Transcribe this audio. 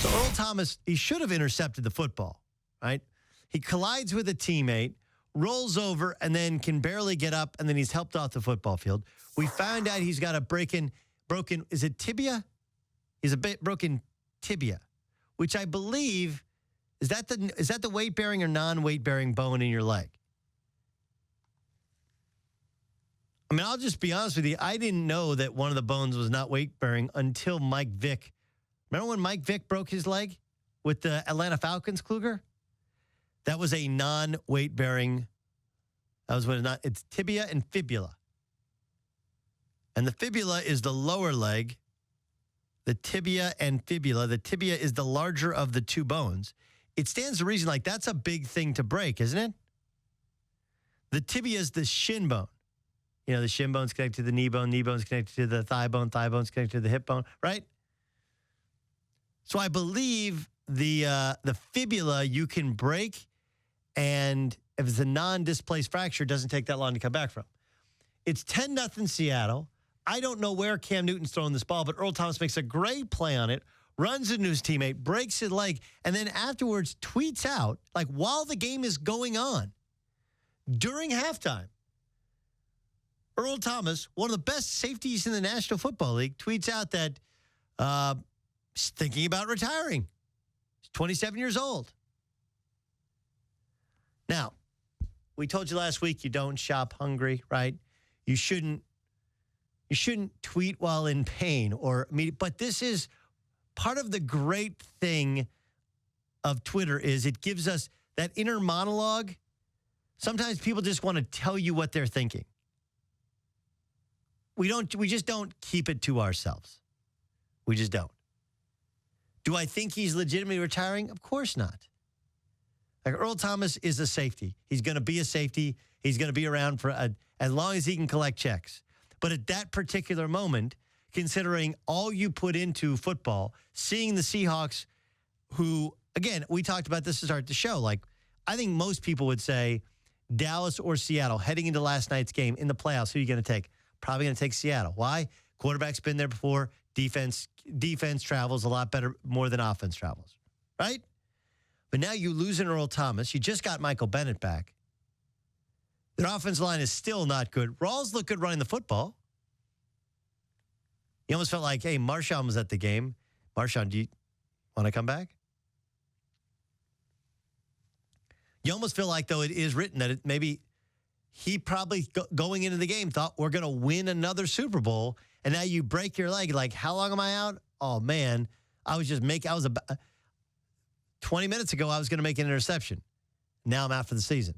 So Earl Thomas, he should have intercepted the football, right? He collides with a teammate, rolls over, and then can barely get up, and then he's helped off the football field. We found out he's got a broken, is it tibia? He's a broken tibia, which I believe, is that the weight-bearing or non-weight-bearing bone in your leg? I mean, I'll just be honest with you. I didn't know that one of the bones was not weight-bearing until Mike Vick. Remember when Mike Vick broke his leg with the Atlanta Falcons, Kluger? That was a non-weight-bearing. It's tibia and fibula. And the fibula is the lower leg. The tibia and fibula. The tibia is the larger of the two bones. It stands to reason like that's a big thing to break, isn't it? The tibia is the shin bone. You know, the shin bone's connected to the knee bone's connected to the thigh bone's connected to the hip bone, right? So I believe the fibula you can break, and if it's a non-displaced fracture, it doesn't take that long to come back from. It's 10-0 Seattle. I don't know where Cam Newton's throwing this ball, but Earl Thomas makes a great play on it, runs into his teammate, breaks his leg, and then afterwards tweets out, like while the game is going on, during halftime, Earl Thomas, one of the best safeties in the National Football League, tweets out that he's thinking about retiring. He's 27 years old. Now, we told you last week you don't shop hungry, right? You shouldn't tweet while in pain but this is part of the great thing of Twitter is it gives us that inner monologue. Sometimes people just want to tell you what they're thinking. We just don't keep it to ourselves. We just don't. Do I think he's legitimately retiring? Of course not. Like Earl Thomas is a safety. He's going to be a safety. He's going to be around for as long as he can collect checks. But at that particular moment, considering all you put into football, seeing the Seahawks, who, again, we talked about this to start the show. Like, I think most people would say Dallas or Seattle heading into last night's game in the playoffs. Who are you going to take? Probably going to take Seattle. Why? Quarterback's been there before. Defense travels a lot better, more than offense travels, right? But now you lose an Earl Thomas. You just got Michael Bennett back. Their offensive line is still not good. Rawls looked good running the football. You almost felt like, hey, Marshawn was at the game. Marshawn, do you want to come back? You almost feel like, though, it is written that maybe he probably going into the game thought we're going to win another Super Bowl, and now you break your leg. Like, how long am I out? Oh, man. 20 minutes ago, I was going to make an interception. Now I'm out for the season.